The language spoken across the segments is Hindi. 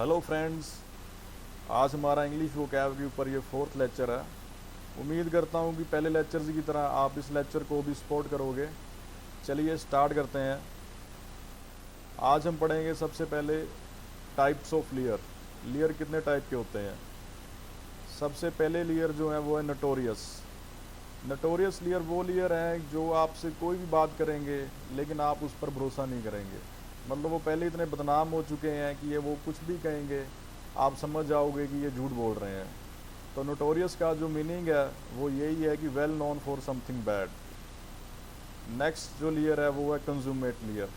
Hello friends. आज हमारा इंग्लिश वोकैब के ऊपर ये फोर्थ लेक्चर है। उम्मीद करता हूँ कि पहले लेक्चर्स की तरह आप इस लेक्चर को भी सपोर्ट करोगे। चलिए स्टार्ट करते हैं। आज हम पढ़ेंगे सबसे पहले टाइप्स ऑफ लेयर। लेयर कितने टाइप के होते हैं। सबसे पहले लेयर जो है वो है नोटोरियस। नोटोरियस लेयर वो लेयर है जो आपसे कोई भी बात करेंगे लेकिन आप उस पर भरोसा नहीं करेंगे। मतलब वो पहले इतने बदनाम हो चुके हैं कि ये वो कुछ भी कहेंगे आप समझ जाओगे कि ये झूठ बोल रहे हैं। तो नोटोरियस का जो मीनिंग है वो यही है कि well known for something bad. Next जो लेयर है वो है कंज्यूमेट लेयर।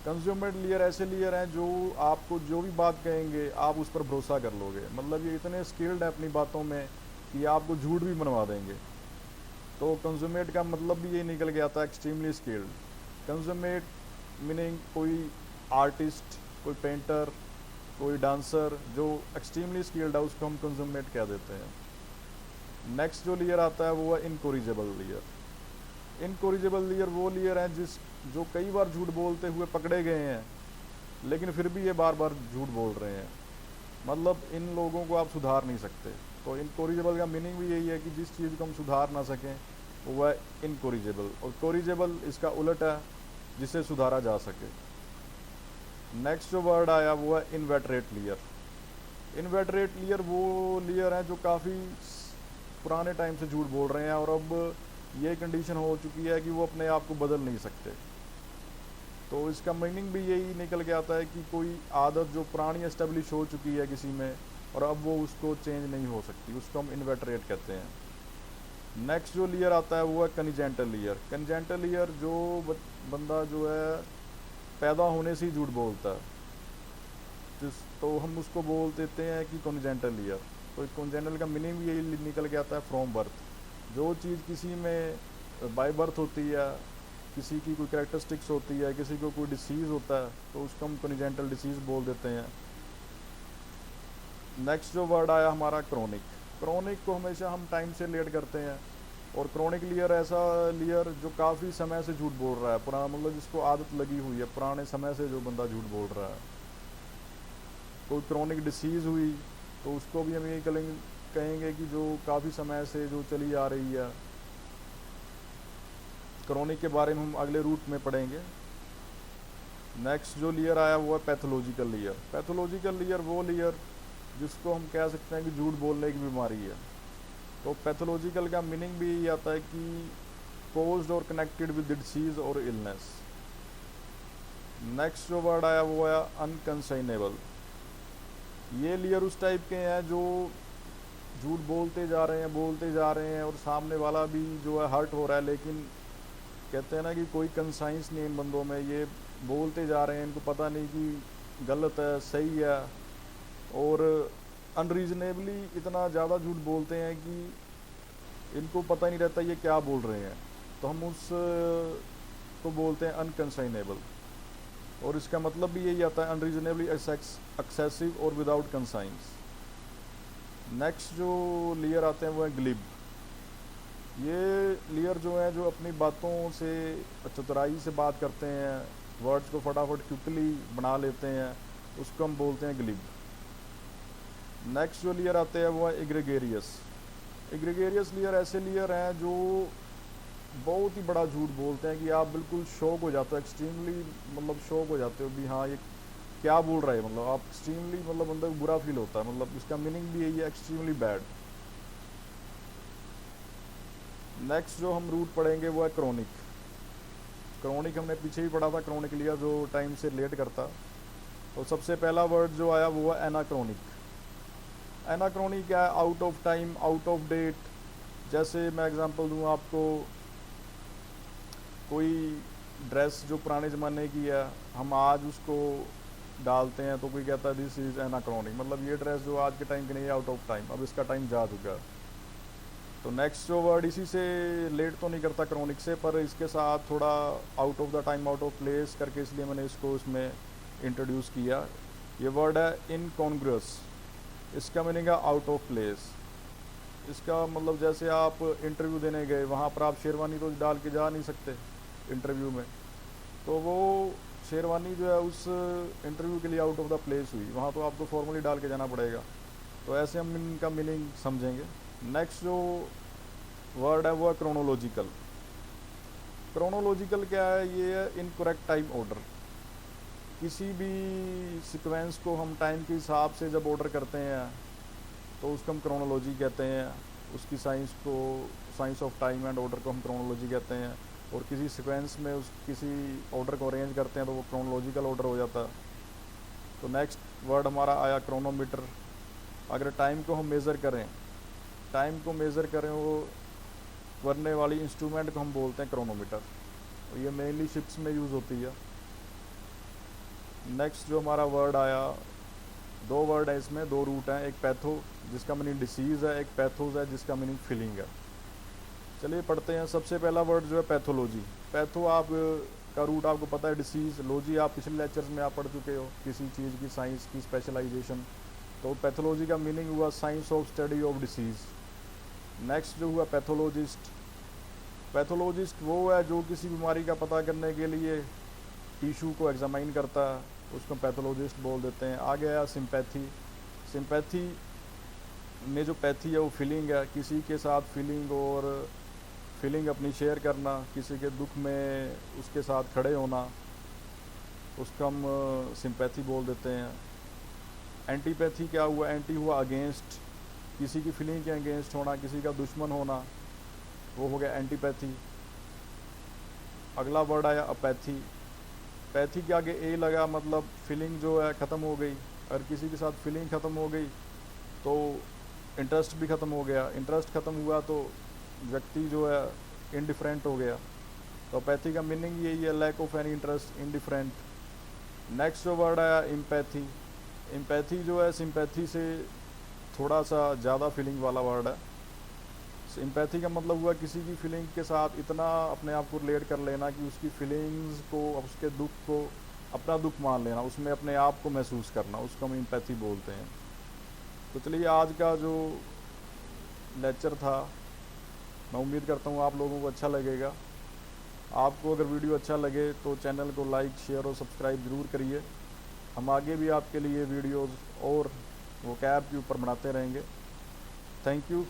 कंज्यूमेट लेयर ऐसे लेयर हैं जो आपको जो भी बात कहेंगे आप उस पर भरोसा कर लोगे। मतलब ये इतने स्किल्ड है अपनी बातों में कि आपको झूठ भी बनवा देंगे। तो कंज्यूमेट का मतलब भी ये निकल गया था एक्सट्रीमली स्किल्ड। कंज्यूमेट मीनिंग कोई आर्टिस्ट, कोई पेंटर, कोई डांसर जो एक्सट्रीमली स्किल्ड है उसको हम कंज्यूमेट कह देते हैं। नेक्स्ट जो लेयर आता है वो है इनकोरिजेबल लेयर। इनकोरिजेबल लेयर वो लेयर है जो कई बार झूठ बोलते हुए पकड़े गए हैं लेकिन फिर भी ये बार बार झूठ बोल रहे हैं। मतलब इन लोगों को आप सुधार नहीं सकते। तो इनकोरिजेबल का मीनिंग भी यही है कि जिस चीज़ को हम सुधार ना सकें वो है इनकोरिजेबल, और कोरिजेबल इसका उलट है जिसे सुधारा जा सके। नेक्स्ट जो वर्ड आया वो है इनवेटरेट लेयर। इनवेटरेट लेयर वो लेयर है जो काफ़ी पुराने टाइम से झूठ बोल रहे हैं और अब ये कंडीशन हो चुकी है कि वो अपने आप को बदल नहीं सकते। तो इसका मीनिंग भी यही निकल के आता है कि कोई आदत जो पुरानी एस्टेब्लिश हो चुकी है किसी में और अब वो उसको चेंज नहीं हो सकती, उसको हम इन्वेटरेट कहते हैं। नेक्स्ट जो लेयर आता है वो है कनिजेंटल लेयर। कनिजेंटल लेयर जो बंदा जो है पैदा होने से ही झूठ बोलता है तो हम उसको बोल देते हैं कि कॉन्जेंटल लेयर। तो कॉन्जेंटल का मीनिंग भी यही निकल के आता है फ्रॉम बर्थ। जो चीज़ किसी में बाय बर्थ होती है, किसी की कोई कैरेक्टरिस्टिक्स होती है, किसी को कोई डिसीज़ होता है तो उसको हम कॉन्जेंटल डिसीज़ बोल देते हैं। नेक्स्ट जो वर्ड आया हमारा क्रोनिक। क्रोनिक को हमेशा हम टाइम से रिलेट करते हैं और क्रोनिक लेयर ऐसा लेयर जो काफ़ी समय से झूठ बोल रहा है, पुराना मतलब जिसको आदत लगी हुई है, पुराने समय से जो बंदा झूठ बोल रहा है। कोई क्रोनिक डिसीज़ हुई तो उसको भी हम ये कहेंगे कि जो काफ़ी समय से जो चली आ रही है। क्रोनिक के बारे में हम अगले रूट में पढ़ेंगे। नेक्स्ट जो लेयर आया वो है पैथोलॉजिकल लेयर। पैथोलॉजिकल लेयर वो लेयर जिसको हम कह सकते हैं कि झूठ बोलने की बीमारी है। तो पैथोलॉजिकल का मीनिंग भी यही आता है कि कोज्ड और कनेक्टेड विद डिसीज़ और इलनेस। नेक्स्ट जो वर्ड आया वो है अनकंसाइनेबल। ये लेयर उस टाइप के हैं जो झूठ बोलते जा रहे हैं और सामने वाला भी जो है हर्ट हो रहा है, लेकिन कहते हैं ना कि कोई कंसाइंस नहीं इन बंदों में, ये बोलते जा रहे हैं, इनको पता नहीं कि गलत है सही है, और अनरीजनेबली इतना ज़्यादा झूठ बोलते हैं कि इनको पता नहीं रहता ये क्या बोल रहे हैं। तो हम उस को बोलते हैं अनकंसाइनेबल, और इसका मतलब भी यही आता है अनरीजनेबली एक्सेसिव और विदाउट कंसाइंस। नेक्स्ट जो लेयर आते हैं वो है ग्लिब। ये लेयर जो है जो अपनी बातों से चतुराई से बात करते हैं, वर्ड्स को फटाफट क्विकली बना लेते हैं, उसको हम बोलते हैं ग्लिब। नेक्स्ट जो लेयर आते हैं वो है एग्रेगेरियस। एग्रेगेरियस लेयर ऐसे लेयर हैं जो बहुत ही बड़ा झूठ बोलते हैं कि आप बिल्कुल शॉक हो जाते हो, एक्सट्रीमली मतलब शॉक हो जाते हो भी हाँ ये क्या बोल रहा है। मतलब आप एक्सट्रीमली मतलब अंदर बुरा फील होता है। मतलब इसका मीनिंग भी यही है एक्सट्रीमली बैड। नेक्स्ट जो हम रूट पढ़ेंगे वो है क्रोनिक। क्रोनिक हमने पीछे ही पढ़ा था, क्रोनिक लेयर जो टाइम से रिलेट करता। तो सबसे पहला वर्ड जो आया वो है एनाक्रोनिक। एनाक्रोनिक क्या है? Out of time, out of date. जैसे मैं एग्जांपल दूँ आपको, कोई ड्रेस जो पुराने ज़माने की है हम आज उसको डालते हैं तो कोई कहता है दिस इज़ एनाक्रोनिक। मतलब ये ड्रेस जो आज के टाइम की नहीं है, आउट ऑफ टाइम, अब इसका टाइम जा चुका है। तो नेक्स्ट जो वर्ड इसी से लेट तो नहीं करता क्रोनिक से, पर इसके साथ थोड़ा out of the time, out of place करके इसलिए मैंने इसको इसमें इंट्रोड्यूस किया। ये वर्ड है इनकॉन्ग्रुअस। इसका मीनिंग है आउट ऑफ प्लेस। इसका मतलब जैसे आप इंटरव्यू देने गए, वहाँ पर आप शेरवानी तो डाल के जा नहीं सकते इंटरव्यू में, तो वो शेरवानी जो है उस इंटरव्यू के लिए आउट ऑफ द प्लेस हुई, वहाँ तो आपको फॉर्मली डाल के जाना पड़ेगा। तो ऐसे हम इनका मीनिंग समझेंगे। नेक्स्ट जो वर्ड है वो है क्रोनोलॉजिकल। क्रोनोलॉजिकल क्या है? ये है इनकरेक्ट टाइम ऑर्डर। किसी भी सीक्वेंस को हम टाइम के हिसाब से जब ऑर्डर करते हैं तो उसको हम क्रोनोलॉजी कहते हैं। उसकी science of time and order को हम क्रोनोलॉजी कहते हैं। और किसी सीक्वेंस में किसी ऑर्डर को अरेंज करते हैं तो वो क्रोनोलॉजिकल ऑर्डर हो जाता है। तो नेक्स्ट वर्ड हमारा आया क्रोनोमीटर। अगर टाइम को हम मेज़र करें वो करने वाली इंस्ट्रूमेंट को हम बोलते हैं क्रोनोमीटर। और ये मेनली शिप्स में यूज़ होती है। नेक्स्ट जो हमारा वर्ड आया, दो वर्ड है इसमें, दो रूट हैं। एक पैथो जिसका मीनिंग डिसीज़ है, एक पैथोज है जिसका मीनिंग फीलिंग है। चलिए पढ़ते हैं। सबसे पहला वर्ड जो है पैथोलॉजी। पैथो आप का रूट आपको पता है डिसीज़, लॉजी आप पिछले लेक्चर्स में आप पढ़ चुके हो, किसी चीज़ की साइंस की स्पेशलाइजेशन। तो पैथोलॉजी का मीनिंग हुआ science of study of disease. Next जो हुआ पैथोलॉजिस्ट। पैथोलॉजिस्ट वो है जो किसी बीमारी का पता करने के लिए टिश्यू को एग्जामाइन करता है, उसको पैथोलॉजिस्ट बोल देते हैं। आगे आया सिंपैथी। सिंपैथी में जो पैथी है वो फीलिंग है, किसी के साथ फीलिंग अपनी शेयर करना, किसी के दुख में उसके साथ खड़े होना, उसको हम सिंपैथी बोल देते हैं। एंटीपैथी क्या हुआ? एंटी हुआ अगेंस्ट, किसी की फीलिंग के अगेंस्ट होना, किसी का दुश्मन होना, वो हो गया एंटीपैथी। अगला वर्ड आया अपैथी। पैथी के आगे ए लगा, मतलब फीलिंग जो है ख़त्म हो गई। अगर किसी के साथ फीलिंग ख़त्म हो गई तो इंटरेस्ट भी ख़त्म हो गया। इंटरेस्ट ख़त्म हुआ तो व्यक्ति जो है इनडिफरेंट हो गया। तो पैथी का मीनिंग यही है, lack of any interest, indifferent. Next जो वर्ड आया इम्पैथी। इम्पैथी जो है सिंपैथी से थोड़ा सा ज़्यादा फीलिंग वाला वर्ड है। सिंपैथी का मतलब हुआ किसी की फीलिंग के साथ इतना अपने आप को रिलेट कर लेना कि उसकी फीलिंग्स को, उसके दुख को अपना दुख मान लेना, उसमें अपने आप को महसूस करना, उसको हम इम्पैथी बोलते हैं। तो चलिए आज का जो लेक्चर था मैं उम्मीद करता हूँ आप लोगों को अच्छा लगेगा। आपको अगर वीडियो अच्छा लगे तो चैनल को लाइक, शेयर और सब्सक्राइब ज़रूर करिए। हम आगे भी आपके लिए वीडियोज़ और वोकैब के ऊपर बनाते रहेंगे। Thank you,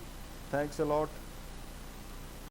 thanks a lot.